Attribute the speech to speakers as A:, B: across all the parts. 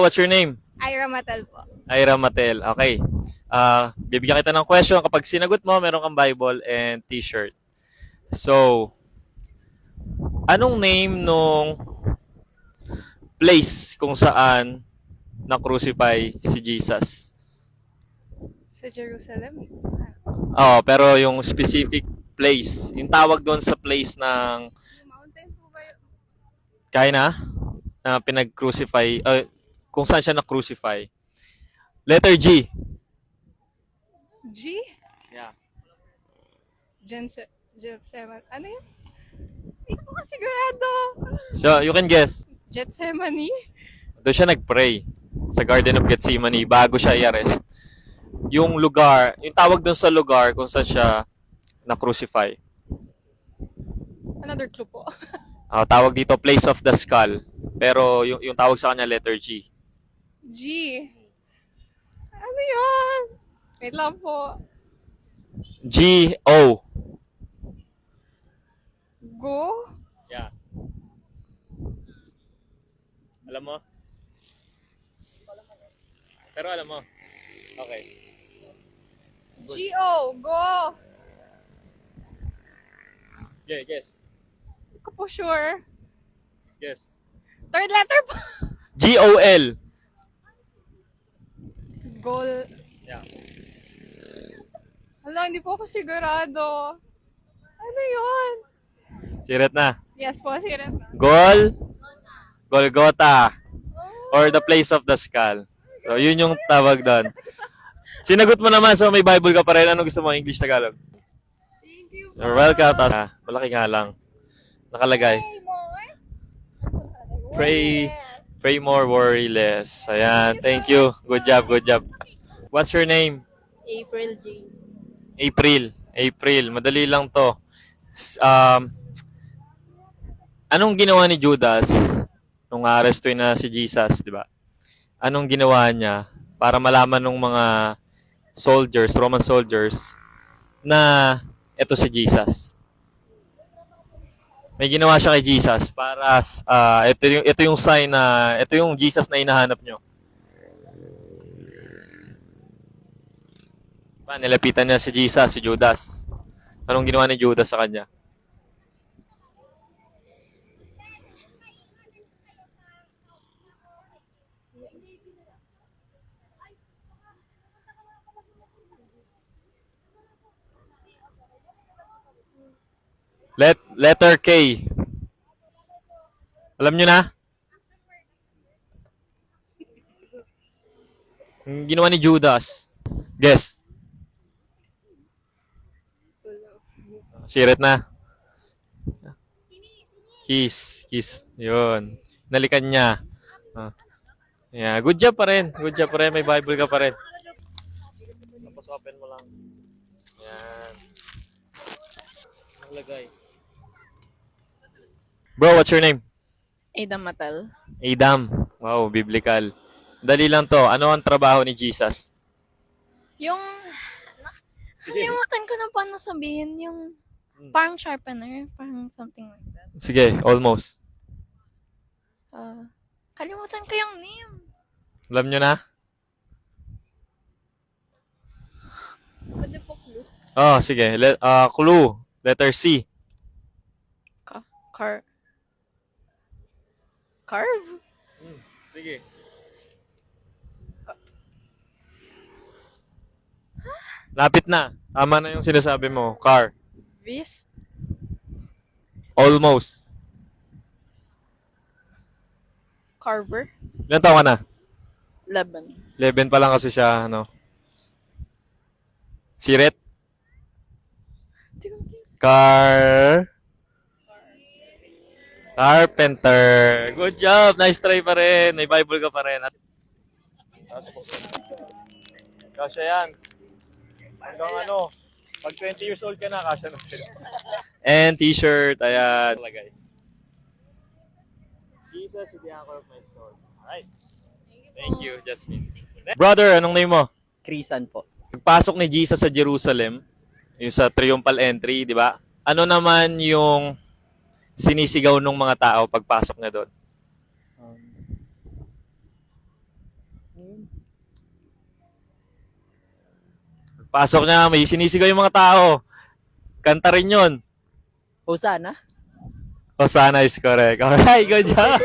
A: What's your name?
B: Ira Matal po.
A: Ira Matel. Okay. Bibigyan kita ng question. Kapag sinagot mo, meron kang Bible and t-shirt. So, anong name nung place kung saan na-crucify si Jesus?
B: Sa Jerusalem.
A: Oh, pero yung specific place. Yung tawag doon sa place ng
B: Yung mountain po ba yun?
A: kaya na pinag-crucify, kung saan siya na-crucify. Letter G.
B: G?
A: Yeah.
B: Gethsemane. Ano yun? Hindi ko sigurado.
A: So, you can guess.
B: Gethsemane?
A: Doon siya nag-pray sa Garden of Gethsemane bago siya i-arrest. Yung lugar, yung tawag doon sa lugar kung saan siya na-crucify.
B: Another clue po.
A: Tawag dito Place of the Skull. Pero yung tawag sa kanya letter G.
B: G. Ano yun? Wait lang po.
A: G-O.
B: Go?
A: Yeah. Alam mo? Pero alam mo. Okay.
B: G-O. Go!
A: Yeah, guess.
B: Hindi ko po sure.
A: Guess.
B: Third letter po.
A: G-O-L.
B: Goal.
A: Yeah.
B: Hala, hindi po ako sigurado. Ano yun?
A: Siret na.
B: Yes po, sirat na.
A: Golgotha. Or the place of the skull. So, yun yung tawag doon. Sinagot mo naman, so may Bible ka pa rin. Ano gusto mo? English, Tagalog?
B: Thank you.
A: You're welcome. Malaki nga lang. Nakalagay. Pray more, worry less. Ayan, thank you. Good job, good job. What's your name?
B: April J.
A: April. Madali lang to. Anong ginawa ni Judas nung arestuin na si Jesus, di ba? Anong ginawa niya para malaman ng mga soldiers, Roman soldiers, na ito si Jesus? May ginawa siya kay Jesus para ito yung sign na ito yung Jesus na hinahanap nyo. Nilapitan niya si Jesus, si Judas. Anong ginawa ni Judas sa kanya? Letter K. Alam nyo na? Ang ginawa ni Judas. Guess. Sirit na. Kiss. Yun. Nalikan niya. Yeah, good job pa rin. May Bible ka pa rin. Tapos open mo lang. Yan. Naglagay. Bro, what's your name?
B: Ada Matal.
A: Adam. Wow, biblical. Dali lang to. Ano ang trabaho ni Jesus?
B: Yung, nakalimutan ko na paano sabihin yung parang sharpener, parang something like that.
A: Sige, almost.
B: Kalimutan ko yung name.
A: Alam nyo na?
B: Pwede po clue.
A: Oh, sige. Clue. Letter C.
B: Carve?
A: Sige. Lapit na. Tama na yung sinasabi mo. Car.
B: Vis?
A: Almost.
B: Carver?
A: Ilan taon ka na?
B: 11.
A: 11 pa lang kasi siya, ano. Siret? Carpenter. Good job. Nice try pa rin. May Bible ka pa rin. Kasya yan. Hanggang ano, pag 20 years old ka na, kasya na sila. And t-shirt. Ayan. Lagay. Jesus is the anchor of my soul. Alright. Thank you, Jasmine. Brother, anong name mo?
C: Krisan po.
A: Pagpasok ni Jesus sa Jerusalem, yung sa triumphal entry, di ba? Ano naman yung sinisigaw ng mga tao pagpasok niya doon? Pasok niya, may sinisigaw yung mga tao. Kanta rin yun.
C: Hosanna?
A: Hosanna is correct. Alright, good job.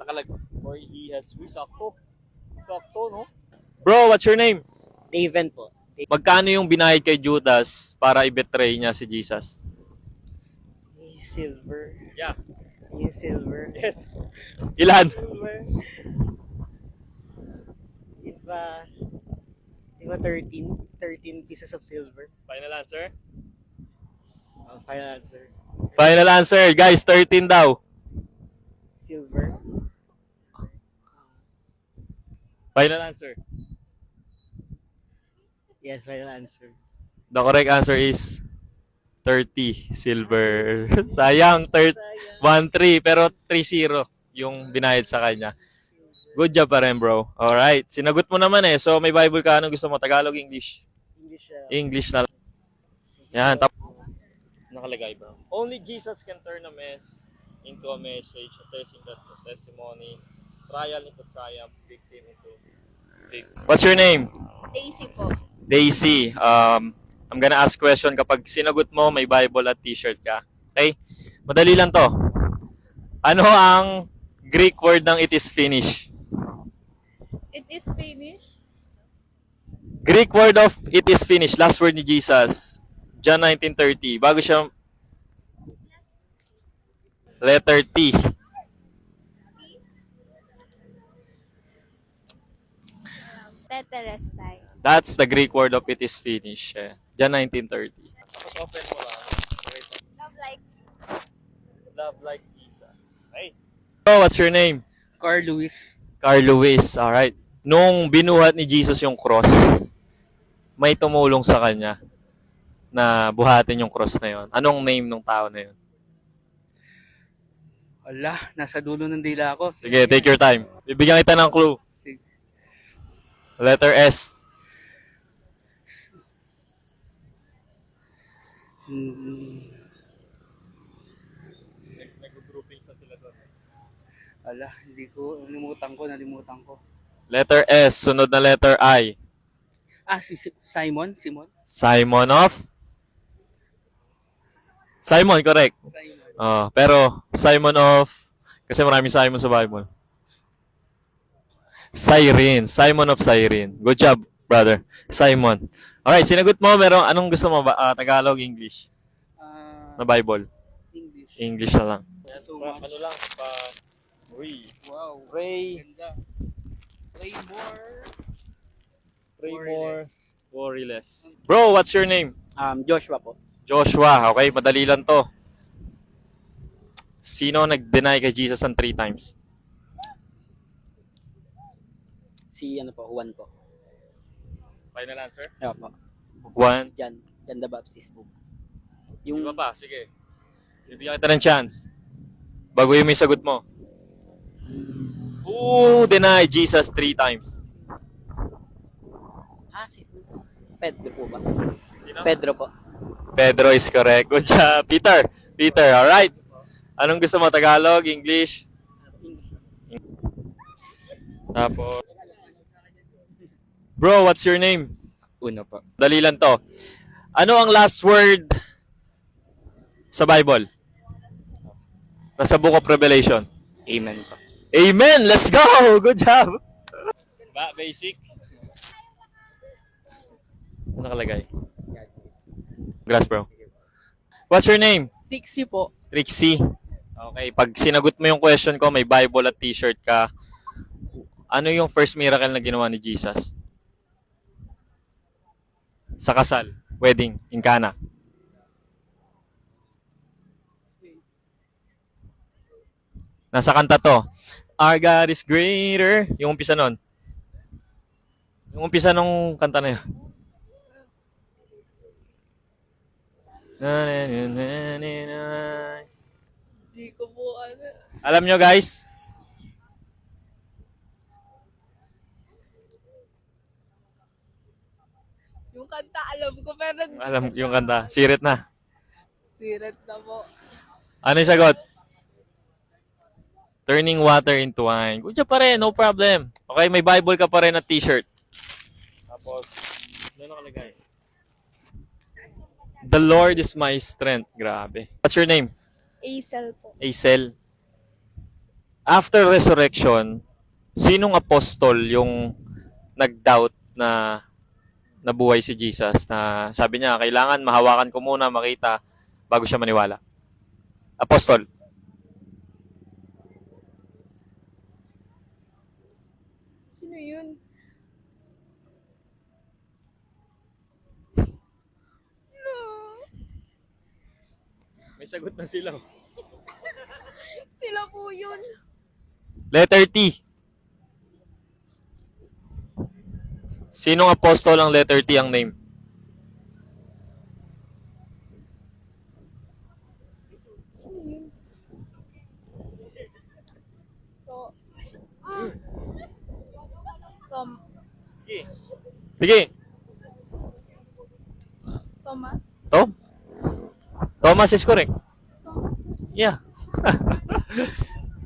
A: Nakalag, or he has sakto. Sakto, no? Bro, what's your name?
C: Raven po.
A: Magkano yung binayad kay Judas para i-betray niya si Jesus?
C: Silver.
A: Yeah.
C: Yung silver.
A: Yes. Ilan?
C: Silver. Diba, 13 pieces of silver.
A: Final answer?
C: Final answer.
A: Final answer. Guys, 13 daw.
C: Silver.
A: Final answer.
C: Yes, final answer.
A: The correct answer is 30 silver. Sayang, 1-3 pero 3-0 yung binayad sa kanya. Good job pa rin, bro. Alright. Sinagot mo naman eh. So, may Bible ka. Anong gusto mo? Tagalog, English? English na lang. Yan. Nakalagay, bro. Only Jesus can turn a mess into a message, a blessing that a testimony, trial into triumph, victim into victory. What's your name?
B: Daisy po.
A: Daisy. I'm gonna ask question. Kapag sinagot mo, may Bible at t-shirt ka. Okay? Madali lang to. Ano ang Greek word ng it is finished?
B: It is finished.
A: Greek word of it is finished. Last word ni Jesus. John 19:30. Bago siya letter T.
B: Tetelestai.
A: That's the Greek word of it is finished. John 19:30. Open mo lang.
B: Love like
A: Love like Jesus. Hey. So, what's your name?
C: Carl Lewis.
A: Carl Lewis. Alright. Nung binuhat ni Jesus yung cross, may tumulong sa kanya na buhatin yung cross na yon. Anong name ng tao na yon?
C: Ala, nasa dulo ng dila ko.
A: Sige, take your time. Bibigyan kita ng clue.
C: Sige.
A: Letter S. Nag-grouping sa sila doon.
C: Ala, hindi ko, nalimutan ko.
A: Letter S. Sunod na letter I.
C: Si Simon?
A: Simon of? Simon, correct. Pero Simon of, kasi maraming Simon sa Bible. Cyrene. Simon of Cyrene. Good job, brother. Simon. Alright, sinagot mo. Anong gusto mo ba? Tagalog, English? Na Bible?
C: English.
A: English na lang.
C: So much.
A: Ano lang?
C: Wow.
A: Pray.
C: Ganda. Pray more.
A: Pray
C: Worry
A: more.
C: less.
A: Worry less. Bro, what's your name?
C: Joshua po.
A: Joshua. Okay, madali lang to. Sino nag-deny kay Jesus ang 3 times?
C: Juan po.
A: Final answer?
C: Yeah po.
A: Juan.
C: John the Baptist po.
A: Iba pa, sige. Bibigyan kita ng chance. Baguhin mo yung sagot mo. Who denied Jesus 3 times?
C: Si Pedro po ba?
A: Sino?
C: Pedro po.
A: Pedro is correct. Good job. Peter, alright. Anong gusto mo? Tagalog, English? Tapos, bro, what's your name?
C: Uno po.
A: Dali lang to. Ano ang last word sa Bible? Nasa Book of Revelation.
C: Amen po.
A: Amen! Let's go! Good job! Basic. Ano nakalagay? Grass, bro. What's your name?
C: Trixie po.
A: Trixie. Okay, pag sinagot mo yung question ko, may Bible at t-shirt ka. Ano yung first miracle na ginawa ni Jesus? Sa kasal, wedding, in Cana. Nasa kanta to. Our God is greater. Yung umpisa nun. Yung umpisa nung kanta na yun.
B: Hindi ko po ano.
A: Alam nyo guys?
B: Yung kanta alam ko pero
A: Alam yung kanta. Sirit na.
B: sirat na po.
A: Ano yung sagot? Turning water into wine. Good job pa rin, no problem. Okay, may Bible ka pa rin at t-shirt. Tapos, ano nakalagay? The Lord is my strength. Grabe. What's your name?
B: Acel po.
A: Acel. After resurrection, sinong apostol yung nag-doubt na nabuhay si Jesus? Na sabi niya, kailangan mahawakan ko muna, makita, bago siya maniwala. Apostol.
B: Sino yun? No.
A: May sagot na sila.
B: Sila po yun.
A: Letter T. Sinong apostol ang letter T ang name?
B: Sino yun? Tom.
A: Sige.
B: Thomas.
A: Tom? Thomas is correct.
B: Thomas.
A: Yeah.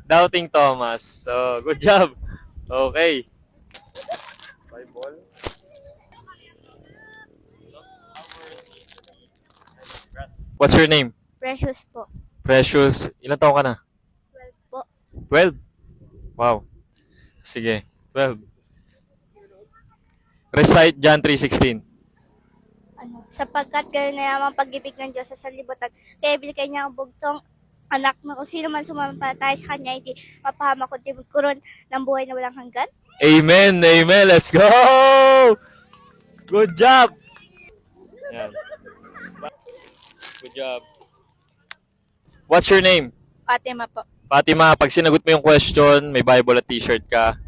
A: Doubting Thomas. So, good job. Okay. Bible. What's your name?
D: Precious po.
A: Precious. Ilan taon ka na?
D: 12 po.
A: 12? Wow. Sige. 12. Recite John 3:16.
D: Ano, sapagkat gano'n na naman pag-ibig ng Diyos sa sanlibutan, kaya binigay niya ang bugtong anak na kung sino man sumampalataya sa kanya, hindi mapahama kundi magkaroon ng buhay na walang hanggan.
A: Amen. Amen. Let's go. Good job. Yan. Good job. What's your name?
B: Fatima po.
A: Fatima, pag sinagot mo yung question, may Bible at t-shirt ka.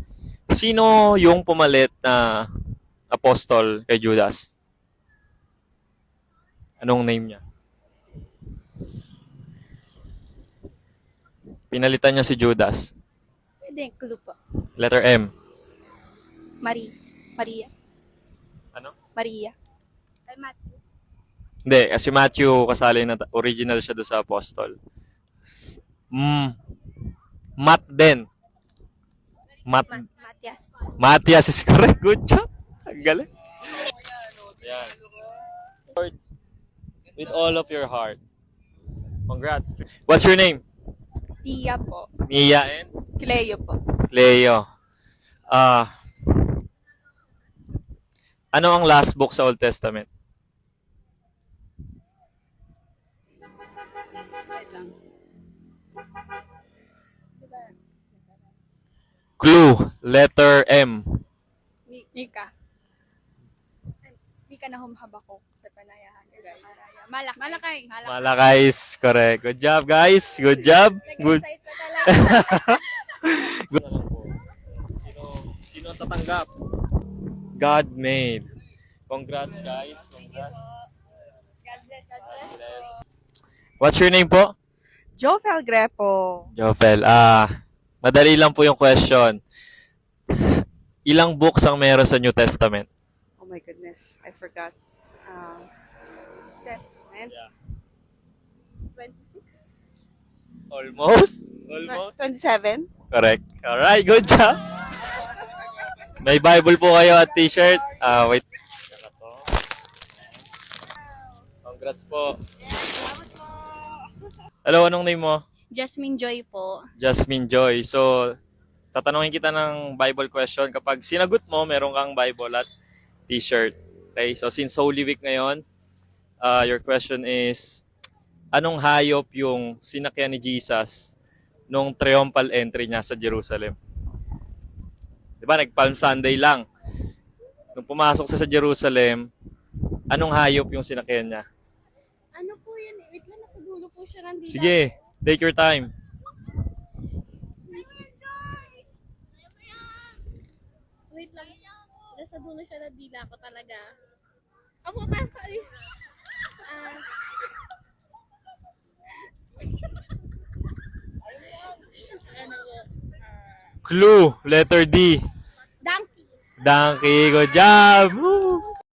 A: Sino yung pumalit na apostol kay Judas? Anong name niya? Pinalitan niya si Judas.
B: Pwede, clue po.
A: Letter M.
B: Maria.
A: Ano?
B: Maria.
D: Ay, Matthew.
A: Hindi, si Matthew kasali na original siya doon sa apostol. Matt din.
B: Matias.
A: Matthias is correct. Good job. Ang galing. Yan. Lord, with all of your heart. Congrats. What's your name?
B: Tia po.
A: Mia and
B: Cleo po.
A: Leo. Ano ang last book sa Old Testament? Clue. Letter M.
B: Mika. Mika na humhabakok sa panayahan. Malakay.
A: Malakay is correct. Good job, guys. Good job. Good.
B: Nag-excite pa talaga.
A: Good. Sino ang tatanggap? God made. Congrats, guys. Congrats.
B: God bless.
A: What's your name po?
E: Jofel Grepo.
A: Jofel. Madali lang po yung question. Ilang books ang meron sa New Testament?
E: Oh my goodness, I forgot. 10,
A: Yeah.
E: 26?
A: Almost? Almost?
E: 27?
A: Correct. Alright, good job. May Bible po kayo at t-shirt. Wait. Congrats po. Hello, anong name mo?
B: Jasmine Joy po.
A: Jasmine Joy. So, tatanungin kita ng Bible question. Kapag sinagot mo, meron kang Bible at t-shirt. Okay? So, since Holy Week ngayon, your question is, anong hayop yung sinakyan ni Jesus nung triumphal entry niya sa Jerusalem? Diba, nag-Palm Sunday lang. Nung pumasok siya sa Jerusalem, anong hayop yung sinakyan niya?
B: Ano po yun? Wait lang, nasa dulo po siya nandito.
A: Sige, take your time.
B: Wait lang. Nasa dulo siya na dila ko talaga. Ako pa, sorry. Ano po?
A: Clue, letter D.
B: Donkey.
A: Donkey, good job! Woo!